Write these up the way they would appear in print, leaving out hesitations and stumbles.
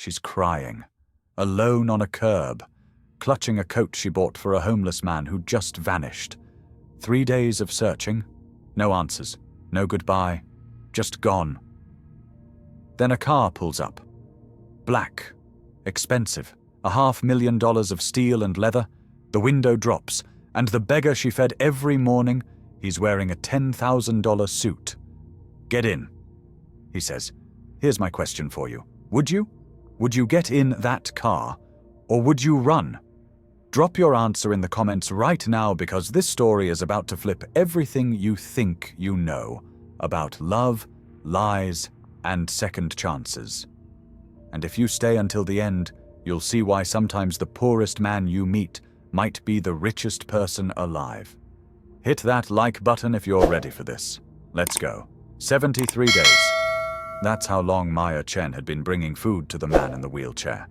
She's crying, alone on a curb, clutching a coat she bought for a homeless man who just vanished. 3 days of searching, no answers, no goodbye, just gone. Then a car pulls up. Black, expensive, $500,000 of steel and leather. The window drops, and the beggar she fed every morning, he's wearing a $10,000 suit. "Get in," he says. "Here's my question for you. Would you? Would you get in that car, or would you run?" Drop your answer in the comments right now, because this story is about to flip everything you think you know about love, lies, and second chances. And if you stay until the end, you'll see why sometimes the poorest man you meet might be the richest person alive. Hit that like button if you're ready for this. Let's go. 73 days. That's how long Maya Chen had been bringing food to the man in the wheelchair.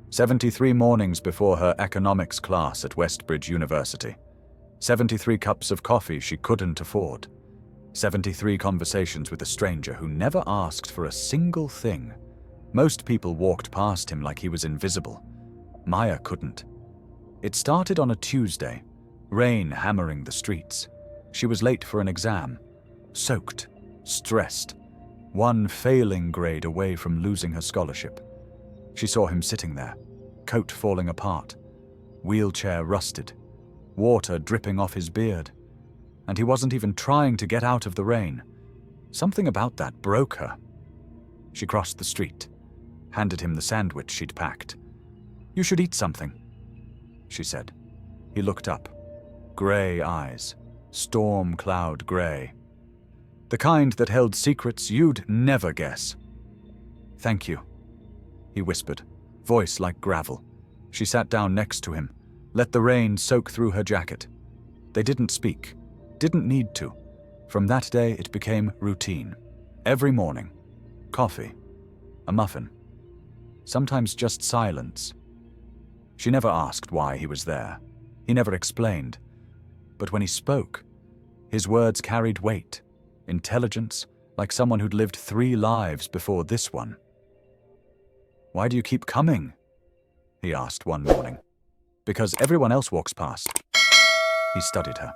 73 mornings before her economics class at Westbridge University. 73 cups of coffee she couldn't afford. 73 conversations with a stranger who never asked for a single thing. Most people walked past him like he was invisible. Maya couldn't. It started on a Tuesday, rain hammering the streets. She was late for an exam, soaked, stressed, one failing grade away from losing her scholarship. She saw him sitting there, coat falling apart, wheelchair rusted, water dripping off his beard. And he wasn't even trying to get out of the rain. Something about that broke her. She crossed the street, handed him the sandwich she'd packed. "You should eat something," she said. He looked up. Grey eyes, storm cloud grey. The kind that held secrets you'd never guess. "Thank you," he whispered, voice like gravel. She sat down next to him, let the rain soak through her jacket. They didn't speak, didn't need to. From that day it became routine. Every morning, coffee, a muffin, sometimes just silence. She never asked why he was there. He never explained. But when he spoke, his words carried weight, intelligence, like someone who'd lived 3 lives before this one. "Why do you keep coming?" he asked one morning. "Because everyone else walks past." He studied her.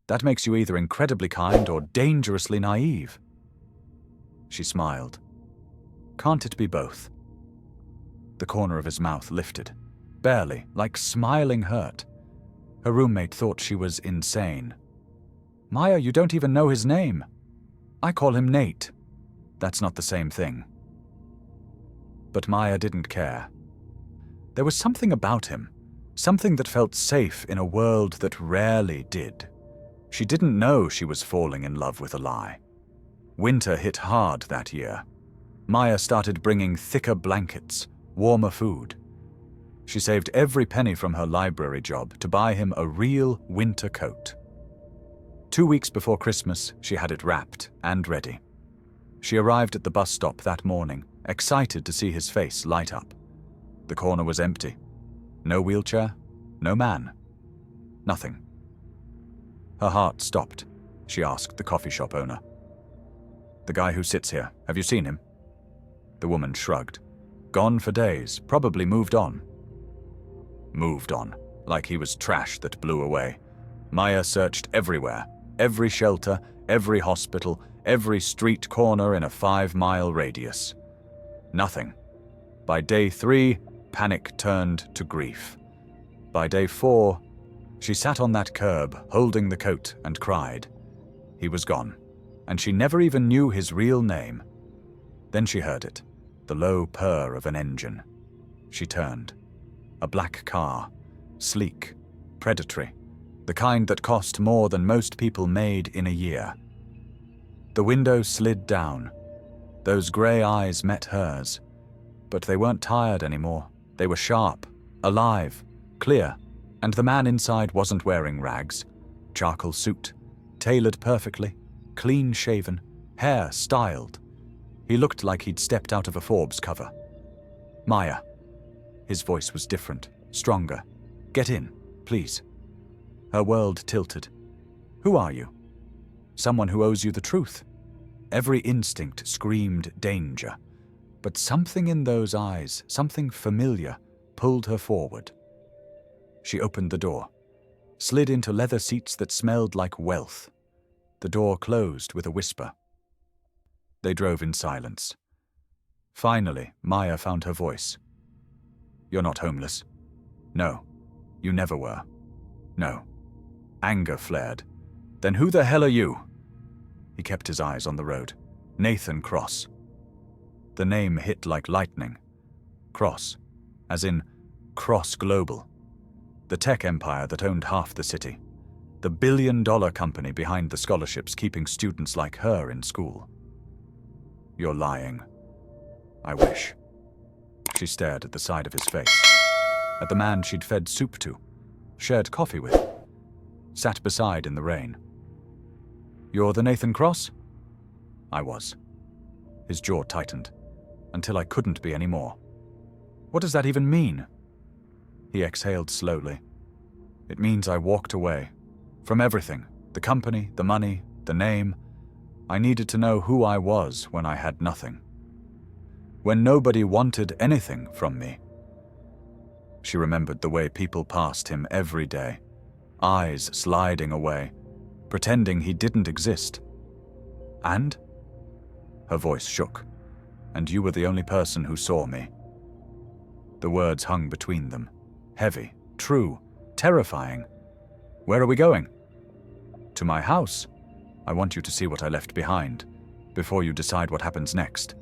"That makes you either incredibly kind or dangerously naive." She smiled. "Can't it be both?" The corner of his mouth lifted, barely, like smiling hurt. Her roommate thought she was insane. "Maya, you don't even know his name." "I call him Nate." "That's not the same thing." But Maya didn't care. There was something about him, something that felt safe in a world that rarely did. She didn't know she was falling in love with a lie. Winter hit hard that year. Maya started bringing thicker blankets, warmer food. She saved every penny from her library job to buy him a real winter coat. 2 weeks before Christmas, she had it wrapped and ready. She arrived at the bus stop that morning, excited to see his face light up. The corner was empty. No wheelchair, no man, nothing. Her heart stopped. She asked the coffee shop owner. "The guy who sits here, have you seen him?" The woman shrugged. "Gone for days, probably moved on." Moved on, like he was trash that blew away. Maya searched everywhere, every shelter, every hospital, every street corner in a 5-mile radius. Nothing. By day 3, panic turned to grief. By day 4, she sat on that curb, holding the coat, and cried. He was gone, and she never even knew his real name. Then she heard it, the low purr of an engine. She turned. A black car, sleek, predatory, the kind that cost more than most people made in a year. The window slid down. Those grey eyes met hers, but they weren't tired anymore. They were sharp, alive, clear, and the man inside wasn't wearing rags. Charcoal suit, tailored perfectly, clean-shaven, hair styled. He looked like he'd stepped out of a Forbes cover. "Maya." His voice was different, stronger. "Get in, please." Her world tilted. "Who are you?" "Someone who owes you the truth." Every instinct screamed danger. But something in those eyes, something familiar, pulled her forward. She opened the door, slid into leather seats that smelled like wealth. The door closed with a whisper. They drove in silence. Finally, Maya found her voice. "You're not homeless." "No, you never were." "No." Anger flared. "Then who the hell are you?" He kept his eyes on the road. "Nathan Cross." The name hit like lightning. Cross, as in Cross Global. The tech empire that owned half the city. The billion-dollar company behind the scholarships keeping students like her in school. "You're lying." "I wish." She stared at the side of his face. At the man she'd fed soup to, shared coffee with, sat beside in the rain. "You're the Nathan Cross?" I was. His jaw tightened, until I couldn't be anymore. "What does that even mean?" He exhaled slowly. "It means I walked away. From everything. The company, the money, the name. I needed to know who I was when I had nothing. When nobody wanted anything from me." She remembered the way people passed him every day, eyes sliding away, pretending he didn't exist. "And?" Her voice shook. "And you were the only person who saw me." The words hung between them, heavy, true, terrifying. "Where are we going?" "To my house. I want you to see what I left behind, before you decide what happens next."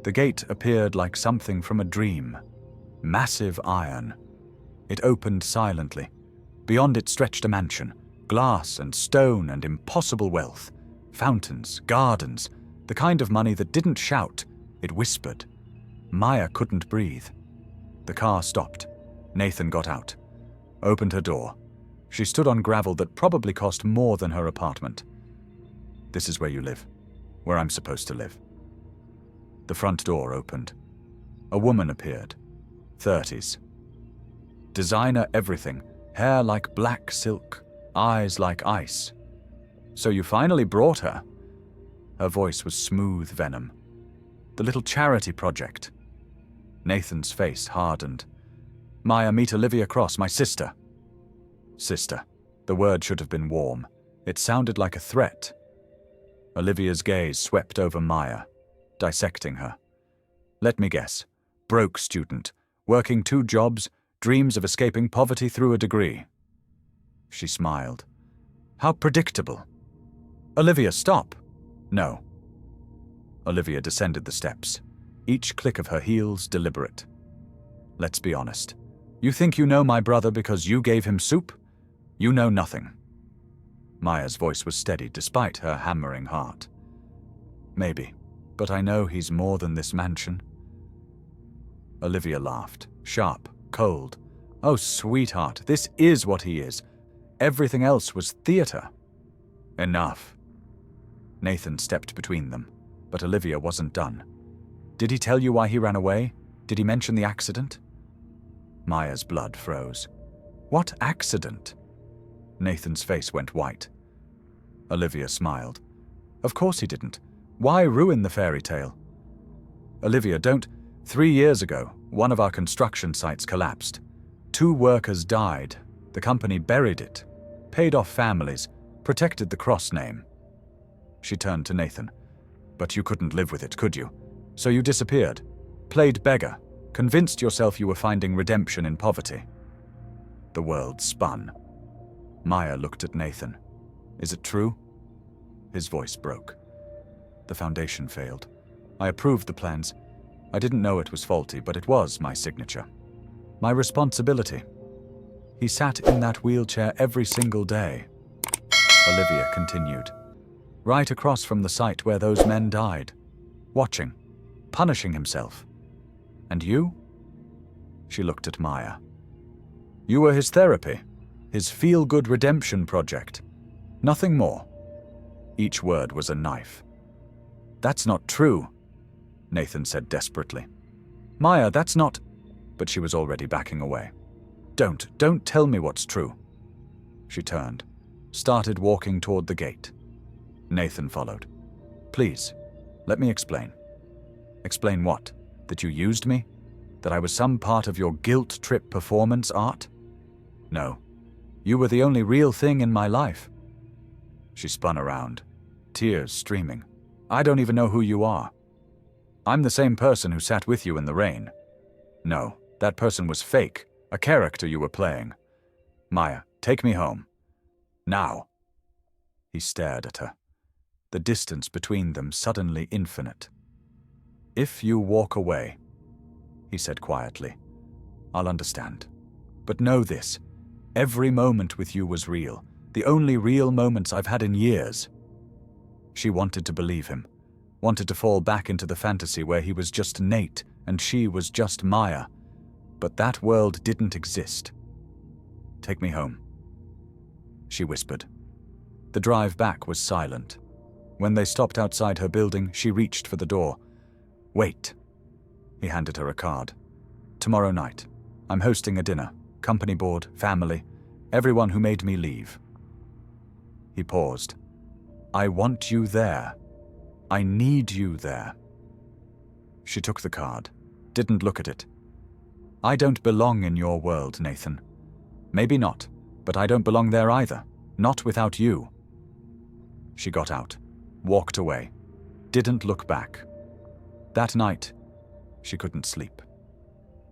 The gate appeared like something from a dream. Massive iron. It opened silently. Beyond it stretched a mansion, glass and stone and impossible wealth. Fountains, gardens, the kind of money that didn't shout, it whispered. Maya couldn't breathe. The car stopped. Nathan got out, opened her door. She stood on gravel that probably cost more than her apartment. "This is where you live, where I'm supposed to live." The front door opened. A woman appeared, 30s. Designer everything, hair like black silk, eyes like ice. "So you finally brought her?" Her voice was smooth venom. "The little charity project." Nathan's face hardened. "Maya, meet Olivia Cross, my sister." Sister. The word should have been warm. It sounded like a threat. Olivia's gaze swept over Maya, dissecting her. "Let me guess. Broke student, working 2 jobs, dreams of escaping poverty through a degree." She smiled. "How predictable." "Olivia, stop." "No." Olivia descended the steps, each click of her heels deliberate. "Let's be honest. You think you know my brother because you gave him soup? You know nothing." Maya's voice was steady despite her hammering heart. "Maybe, but I know he's more than this mansion." Olivia laughed, sharp, cold. "Oh, sweetheart, this is what he is. Everything else was theater." "Enough." Nathan stepped between them, but Olivia wasn't done. "Did he tell you why he ran away? Did he mention the accident?" Maya's blood froze. "What accident?" Nathan's face went white. Olivia smiled. "Of course he didn't. Why ruin the fairy tale?" "Olivia, don't. 3 years ago, one of our construction sites collapsed. 2 workers died. The company buried it, paid off families, protected the Cross name." She turned to Nathan. "But you couldn't live with it, could you? So you disappeared, played beggar, convinced yourself you were finding redemption in poverty." The world spun. Maya looked at Nathan. "Is it true?" His voice broke. "The foundation failed. I approved the plans. I didn't know it was faulty, but it was my signature. My responsibility. He sat in that wheelchair every single day." Olivia continued. "Right across from the site where those men died. Watching. Punishing himself. And you?" She looked at Maya. "You were his therapy. His feel-good redemption project. Nothing more." Each word was a knife. "That's not true," Nathan said desperately. "Maya, that's not—" But she was already backing away. Don't tell me what's true." She turned, started walking toward the gate. Nathan followed. "Please, let me explain." Explain what? That you used me? That I was some part of your guilt trip performance art? No. You were the only real thing in my life. She spun around, tears streaming. I don't even know who you are. I'm the same person who sat with you in the rain. No, that person was fake, a character you were playing. Maya, take me home. Now. He stared at her, the distance between them suddenly infinite. If you walk away, he said quietly, I'll understand. But know this, every moment with you was real, the only real moments I've had in years. She wanted to believe him, wanted to fall back into the fantasy where he was just Nate and she was just Maya. But that world didn't exist. Take me home, she whispered. The drive back was silent. When they stopped outside her building, she reached for the door. Wait. He handed her a card. Tomorrow night, I'm hosting a dinner. Company board, family, everyone who made me leave. He paused. I want you there. I need you there. She took the card, didn't look at it. I don't belong in your world, Nathan. Maybe not, but I don't belong there either. Not without you. She got out, walked away, didn't look back. That night, she couldn't sleep.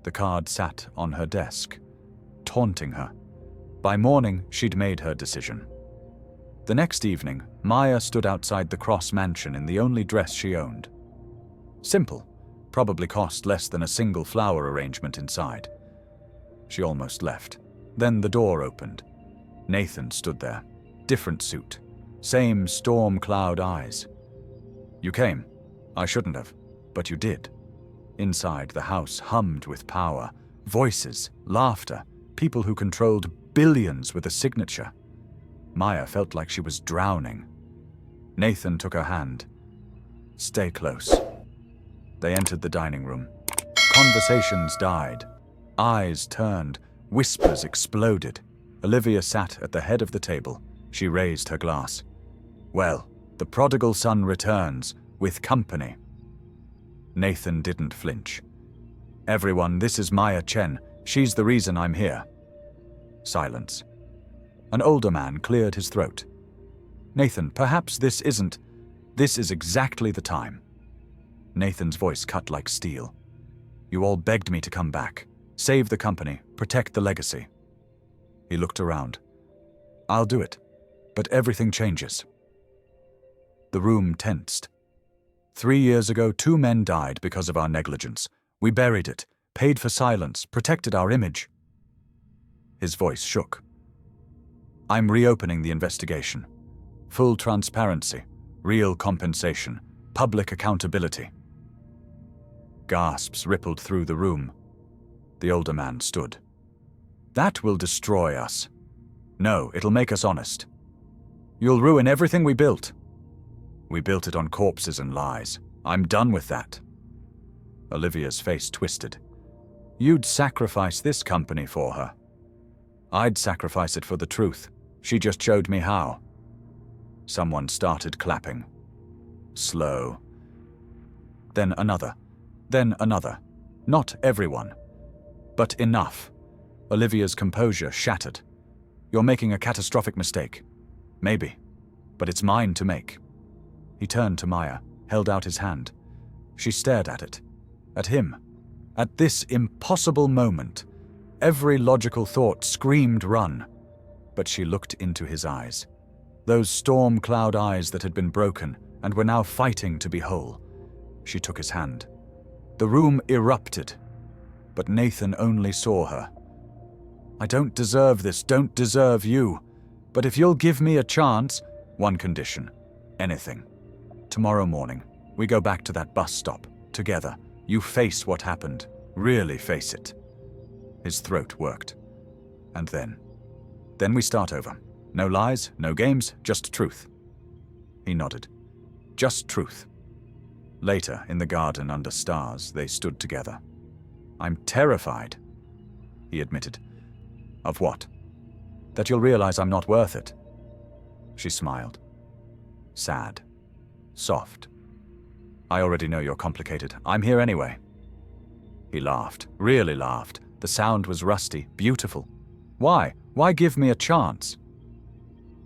The card sat on her desk, taunting her. By morning, she'd made her decision. The next evening, Maya stood outside the Cross mansion in the only dress she owned. Simple, probably cost less than a single flower arrangement inside. She almost left. Then the door opened. Nathan stood there, different suit, same storm cloud eyes. You came. I shouldn't have, but you did. Inside, the house hummed with power, voices, laughter, people who controlled billions with a signature. Maya felt like she was drowning. Nathan took her hand. Stay close. They entered the dining room. Conversations died. Eyes turned. Whispers exploded. Olivia sat at the head of the table. She raised her glass. Well, the prodigal son returns, with company. Nathan didn't flinch. Everyone, this is Maya Chen. She's the reason I'm here. Silence. An older man cleared his throat. Nathan, perhaps this is exactly the time. Nathan's voice cut like steel. You all begged me to come back. Save the company, protect the legacy. He looked around. I'll do it, but everything changes. The room tensed. 3 years ago, 2 men died because of our negligence. We buried it, paid for silence, protected our image. His voice shook. I'm reopening the investigation. Full transparency, real compensation, public accountability. Gasps rippled through the room. The older man stood. That will destroy us. No, it'll make us honest. You'll ruin everything we built. We built it on corpses and lies. I'm done with that. Olivia's face twisted. You'd sacrifice this company for her. I'd sacrifice it for the truth. She just showed me how. Someone started clapping. Slow. Then another. Then another. Not everyone. But enough. Olivia's composure shattered. You're making a catastrophic mistake. Maybe. But it's mine to make. He turned to Maya, held out his hand. She stared at it. At him. At this impossible moment. Every logical thought screamed run. But she looked into his eyes. Those storm cloud eyes that had been broken and were now fighting to be whole. She took his hand. The room erupted. But Nathan only saw her. I don't deserve this, don't deserve you. But if you'll give me a chance, one condition. Anything. Tomorrow morning, we go back to that bus stop, together. You face what happened. Really face it. His throat worked. And then we start over. No lies, no games, just truth. He nodded. Just truth. Later, in the garden under stars, they stood together. I'm terrified, he admitted. Of what? That you'll realize I'm not worth it. She smiled. Sad. Soft. I already know you're complicated. I'm here anyway. He laughed, really laughed. The sound was rusty, beautiful. Why? Why give me a chance?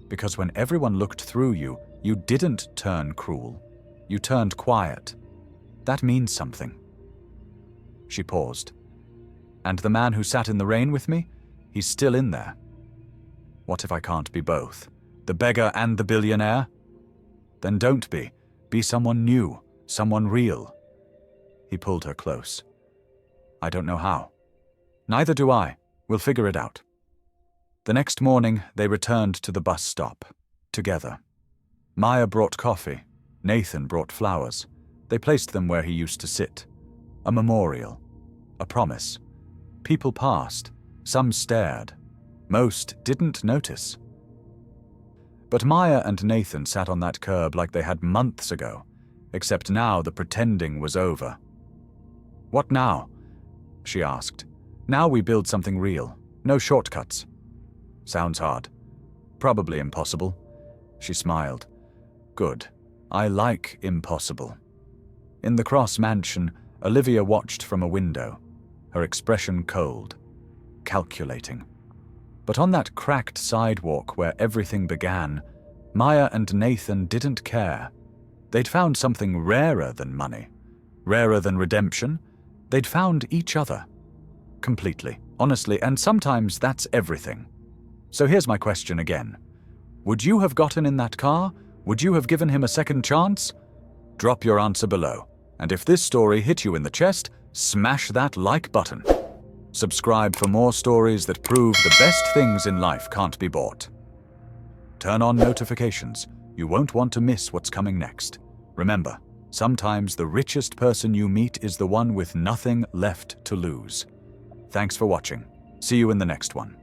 Because when everyone looked through you, you didn't turn cruel. You turned quiet. That means something. She paused. And the man who sat in the rain with me? He's still in there. What if I can't be both? The beggar and the billionaire? Then don't be. Be someone new, someone real. He pulled her close. I don't know how. Neither do I. We'll figure it out. The next morning, they returned to the bus stop, together. Maya brought coffee. Nathan brought flowers. They placed them where he used to sit. A memorial. A promise. People passed. Some stared. Most didn't notice. But Maya and Nathan sat on that curb like they had months ago, except now the pretending was over. What now? She asked. Now we build something real. No shortcuts. Sounds hard. Probably impossible. She smiled. Good. I like impossible. In the Cross mansion, Olivia watched from a window, her expression cold, calculating. But on that cracked sidewalk where everything began, Maya and Nathan didn't care. They'd found something rarer than money, rarer than redemption. They'd found each other. Completely, honestly, and sometimes that's everything. So here's my question again. Would you have gotten in that car? Would you have given him a second chance? Drop your answer below. And if this story hit you in the chest, smash that like button. Subscribe for more stories that prove the best things in life can't be bought. Turn on notifications. You won't want to miss what's coming next. Remember, sometimes the richest person you meet is the one with nothing left to lose. Thanks for watching. See you in the next one.